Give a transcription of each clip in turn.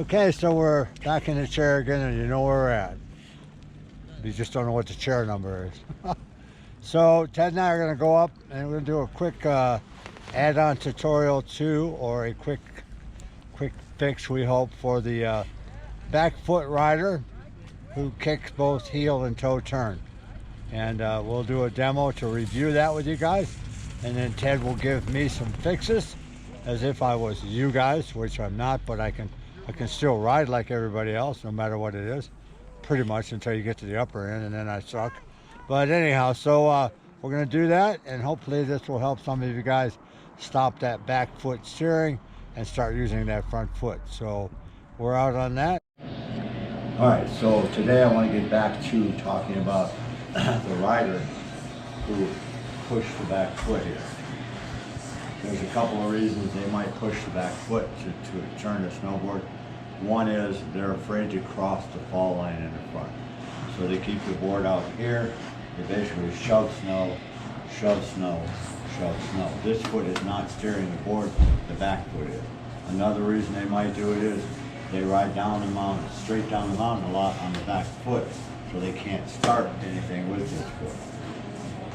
Okay, so we're back in the chair again, and you know where we're at. You just don't know what the chair number is. So Ted and I are going to go up, and we're going to do a quick add-on tutorial too, or a quick fix, we hope, for the back foot rider who kicks both heel and toe turn. And we'll do a demo to review that with you guys, and then Ted will give me some fixes, as if I was you guys, which I'm not, but I can still ride like everybody else, no matter what it is, pretty much until you get to the upper end, and then I suck. But anyhow, so we're going to do that, and hopefully this will help some of you guys stop that back foot steering and start using that front foot. So we're out on that. All right, so today I want to get back to talking about the rider who pushed the back foot here. There's a couple of reasons they might push the back foot to turn the snowboard. One is they're afraid to cross the fall line in the front. So they keep the board out here. They basically shove snow, shove snow, shove snow. This foot is not steering the board, the back foot is. Another reason they might do it is they ride down the mountain, straight down the mountain a lot on the back foot, so they can't start anything with this foot.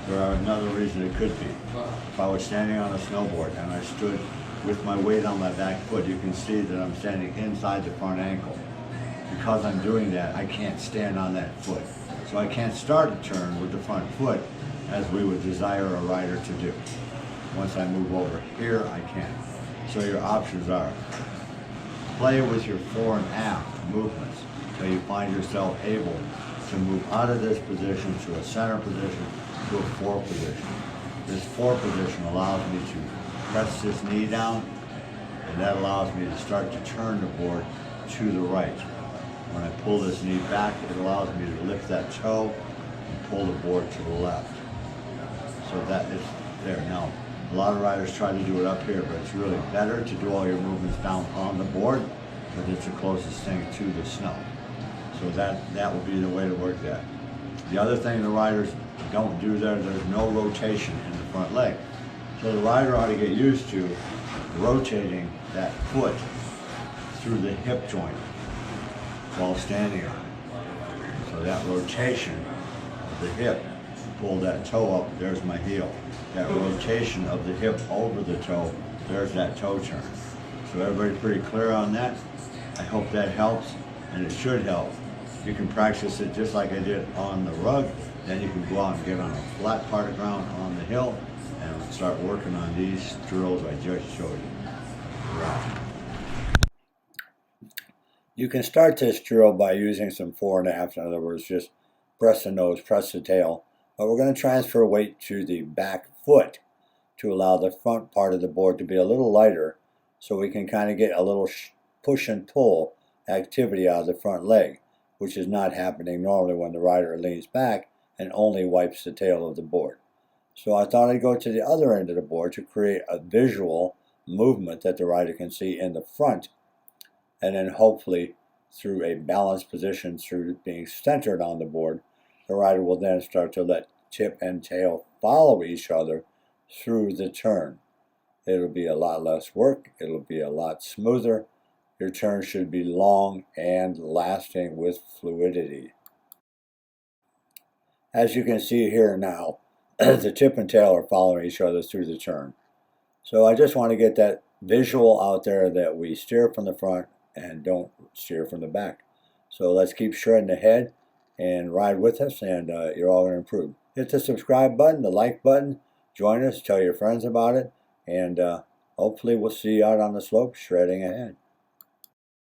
There are another reason it could be. If I was standing on a snowboard and I stood with my weight on my back foot, you can see that I'm standing inside the front ankle. Because I'm doing that, I can't stand on that foot. So I can't start a turn with the front foot as we would desire a rider to do. Once I move over here, I can. So your options are play with your fore and aft movements until you find yourself able to move out of this position to a center position to a fore position. This fore position allows me to press this knee down, and that allows me to start to turn the board to the right. When I pull this knee back, it allows me to lift that toe and pull the board to the left. So that is there. Now, a lot of riders try to do it up here, but it's really better to do all your movements down on the board, because it's the closest thing to the snow. So that would be the way to work that. The other thing the riders don't do there's no rotation in the front leg. So the rider ought to get used to rotating that foot through the hip joint while standing on it. So that rotation of the hip, pull that toe up, there's my heel. That rotation of the hip over the toe, there's that toe turn. So everybody pretty clear on that? I hope that helps, and it should help. You can practice it just like I did on the rug, then you can go out and get on a flat part of ground on the hill and start working on these drills I just showed you. Right. You can start this drill by using some fore and aft, in other words, just press the nose, press the tail, but we're going to transfer weight to the back foot to allow the front part of the board to be a little lighter, so we can kind of get a little push and pull activity out of the front leg, which is not happening normally when the rider leans back and only wipes the tail of the board. So I thought I'd go to the other end of the board to create a visual movement that the rider can see in the front, and then hopefully through a balanced position, through being centered on the board, the rider will then start to let tip and tail follow each other through the turn. It'll be a lot less work, it'll be a lot smoother. Your turn should be long and lasting with fluidity. As you can see here now, the tip and tail are following each other through the turn. So I just want to get that visual out there that we steer from the front and don't steer from the back. So let's keep shredding ahead and ride with us, and you're all going to improve. Hit the subscribe button, the like button, join us, tell your friends about it, and hopefully we'll see you out on the slope shredding ahead.